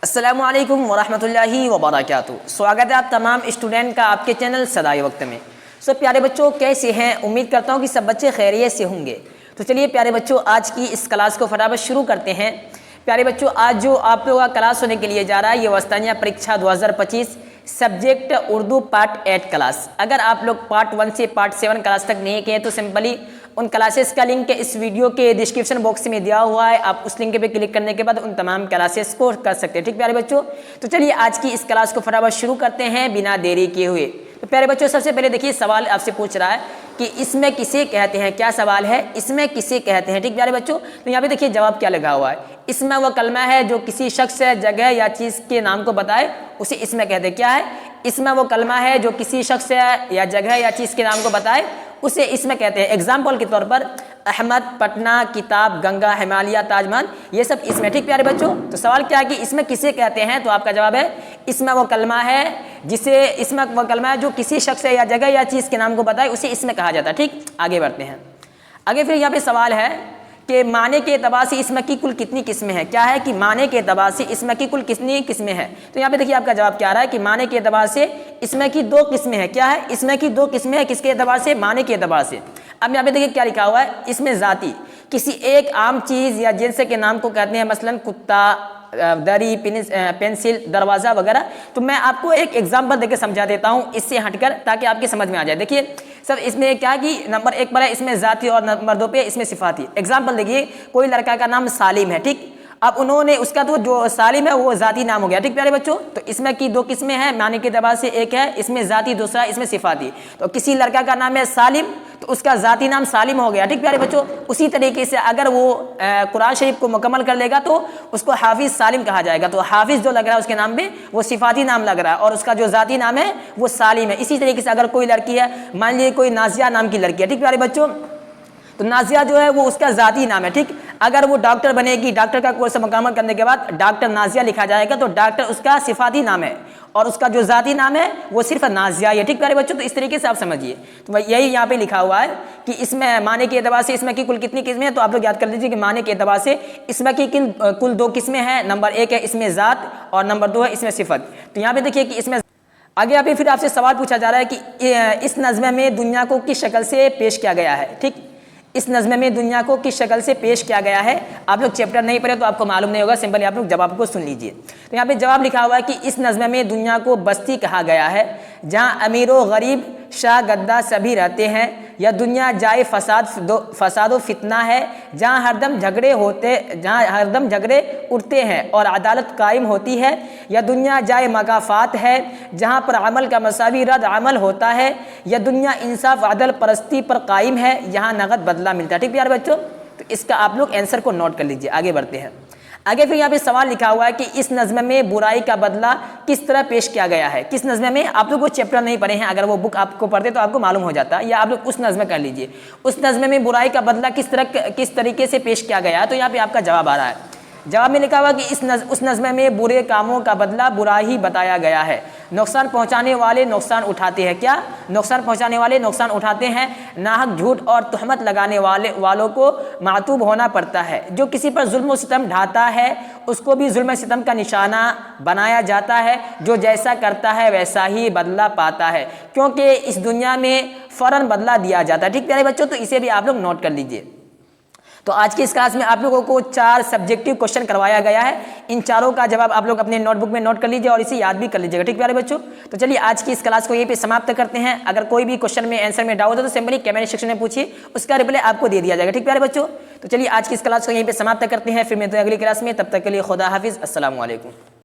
अस्सलामुअलैकुम वरहमतुल्लाहि वबरकातुहू। स्वागत है आप तमाम स्टूडेंट का आपके चैनल सदाए वक्त में। सो प्यारे बच्चों, कैसे हैं? उम्मीद करता हूँ कि सब बच्चे खैरियत से होंगे। तो चलिए प्यारे बच्चों, आज की इस क्लास को फटाफट शुरू करते हैं। प्यारे बच्चों, आज जो आप लोगों का क्लास होने के लिए जा रहा है ये वस्तानिया परीक्षा 2025 सब्जेक्ट उर्दू पार्ट 8 क्लास। अगर आप लोग पार्ट 1 से पार्ट 7 क्लास तक नहीं किए तो सिंपली उन क्लासेस का लिंक इस वीडियो के डिस्क्रिप्शन बॉक्स में दिया हुआ है। आप उस लिंक पे क्लिक करने के बाद उन तमाम क्लासेस को कर सकते हैं। ठीक प्यारे बच्चों, तो चलिए आज की इस क्लास को फटाफट शुरू करते हैं बिना देरी किए हुए। तो प्यारे बच्चों, सबसे पहले देखिए सवाल आपसे पूछ रहा है कि इसमें किसे कहते हैं। क्या सवाल है? इसमें किसे कहते हैं। ठीक प्यारे बच्चों, तो यहाँ पे देखिए जवाब क्या लगा हुआ है। इसमें वह कलमा है जो किसी शख्स, जगह या चीज़ के नाम को बताए, उसे इसमें कहते हैं। क्या है? इसमें वो कलमा है जो किसी शख्स या जगह या चीज़ के नाम को बताए, उसे इसमें कहते हैं। एग्जाम्पल के तौर पर अहमद, पटना, किताब, गंगा, हिमालय, ताजमहल, ये सब इसमें। ठीक प्यारे बच्चों, तो सवाल क्या है कि इसमें किसे कहते हैं? तो आपका जवाब है इसमें वो कलमा है जिसे, इसमें वो कलमा है जो किसी शख्स या जगह या चीज़ के नाम को बताए, उसे इसमें कहा जाता है। ठीक, आगे बढ़ते हैं। आगे फिर यहाँ पे सवाल है कि माने के एतबार से इसमें की कुल कितनी किस्में हैं। क्या है कि माने के एतबार से इसमें की कुल कितनी किस्में हैं। तो यहाँ पे देखिए आपका जवाब क्या आ रहा है कि माने के एतबार से इसमें की 2 किस्में हैं। क्या है? इसमें की 2 किस्में हैं। किसके एतबार से? माने के एतबार से। अब यहाँ पे देखिए क्या लिखा हुआ है, इसमें जाती किसी एक आम चीज़ या जिन्स के नाम को कहते हैं, मसलन कुत्ता, दरी, पेंसिल, दरवाज़ा वगैरह। तो मैं आपको एक एग्जाम्पल देकर समझा देता हूँ इससे हटकर, ताकि आपकी समझ में आ जाए। देखिए सब इसमें क्या कि नंबर 1 पर है इसमें जाती और नंबर 2 पे इसमें सिफाती। एग्जाम्पल देखिए, कोई लड़का का नाम सालिम है। ठीक, अब उन्होंने उसका तो जो सालिम है वो जाती नाम हो गया। ठीक प्यारे बच्चों, तो इसमें की 2 किस्में हैं माने के एतबार से। एक है इसमें जाती, दूसरा इसमें सिफाती। तो किसी लड़का का नाम है सालिम तो उसका जाती नाम सालिम हो गया। ठीक प्यारे बच्चों, उसी तरीके से अगर वो कुरान शरीफ को मुकम्मल कर लेगा तो उसको हाफिज सालिम कहा जाएगा। तो हाफिज जो लग रहा है उसके नाम पे वो सिफाती नाम लग रहा है और उसका जो जाती नाम है वो सालिम है। इसी तरीके से अगर कोई लड़की है, मान लीजिए कोई नाजिया नाम की लड़की है। ठीक प्यारे बच्चों, तो नाजिया जो है वो उसका जाती नाम है। ठीक, अगर वो डॉक्टर बनेगी, डॉक्टर का कोर्स मुकम्मल करने के बाद डॉक्टर नाजिया लिखा जाएगा तो डॉक्टर उसका सिफाती नाम है और उसका जो जाती नाम है वो सिर्फ नाजिया है। ठीक प्यारे बच्चों, तो इस तरीके से आप समझिए। तो यही यहाँ पे लिखा हुआ है कि इसमें माने के एतबार से इसमें की कुल कितनी किस्में हैं। तो आप लोग याद कर लीजिए कि माने के एतबार से इसमें की कुल 2 किस्में हैं। नंबर 1 है इसमें जात और नंबर 2 है इसमें सिफत। तो यहाँ पे देखिए कि इसमें आगे यहाँ पे फिर आपसे सवाल पूछा जा रहा है कि इस नज़्म में दुनिया को किस शक्ल से पेश किया गया है। ठीक, इस नज़्म में दुनिया को किस शक्ल से पेश किया गया है। आप लोग चैप्टर नहीं पढ़े तो आपको मालूम नहीं होगा, सिंपली आप लोग जवाब को सुन लीजिए। तो यहाँ पे जवाब लिखा हुआ है कि इस नज़्म में दुनिया को बस्ती कहा गया है जहाँ अमीर व गरीब, शाह गद्दा सभी रहते हैं। यह दुनिया जाए फसाद व फितना है जहाँ हरदम झगड़े उठते हैं और अदालत कायम होती है। यह दुनिया जाए मकाफात है जहाँ पर अमल का मसावी रद्द अमल होता है। यह दुनिया इंसाफ अदल परस्ती पर कायम है, यहाँ नगद बदला मिलता है। ठीक प्यारे बच्चों, तो इसका आप लोग आंसर को नोट कर लीजिए। आगे बढ़ते हैं। आगे फिर यहाँ पे सवाल लिखा हुआ है कि इस नज़्म में बुराई का बदला किस तरह पेश किया गया है। किस नज़्म में? आप लोग वो चैप्टर नहीं पढ़े हैं, अगर वो बुक आपको पढ़ते तो आपको मालूम हो जाता, या आप लोग उस नज़्म कर लीजिए। उस नज़्म में बुराई का बदला किस तरीके से पेश किया गया है। तो यहाँ पे आपका जवाब आ रहा है। जवाब में लिखा हुआ कि उस नज़्म में बुरे कामों का बदला बुरा ही बताया गया है। नुकसान पहुंचाने वाले नुकसान उठाते हैं। क्या? नुकसान पहुंचाने वाले नुकसान उठाते हैं। नाहक झूठ और तहमत लगाने वालों को मातूब होना पड़ता है। जो किसी पर जुल्म व सितम ढाता है उसको भी जुल्म सितम का निशाना बनाया जाता है। जो जैसा करता है वैसा ही बदला पाता है, क्योंकि इस दुनिया में फ़ौरन बदला दिया जाता है। ठीक प्यारे बच्चों, तो इसे भी आप लोग नोट कर लीजिए। तो आज की इस क्लास में आप लोगों को 4 सब्जेक्टिव क्वेश्चन करवाया गया है। इन चारों का जवाब आप लोग अपने नोटबुक में नोट कर लीजिए और इसे याद भी कर लीजिएगा। ठीक प्यारे बच्चों, तो चलिए आज की इस क्लास को यहीं पे समाप्त करते हैं। अगर कोई भी क्वेश्चन में आंसर में डाउट हो तो सिंपली कमेंट सेक्शन में पूछिए, उसका रिप्लाई आपको दे दिया जाएगा। ठीक प्यारे बच्चों, तो चलिए आज की इस क्लास को यहीं पर समाप्त करते हैं। फिर मिलते हैं अगली क्लास में, तब तक के लिए खुदा हाफिज़, अस्सलाम वालेकुम।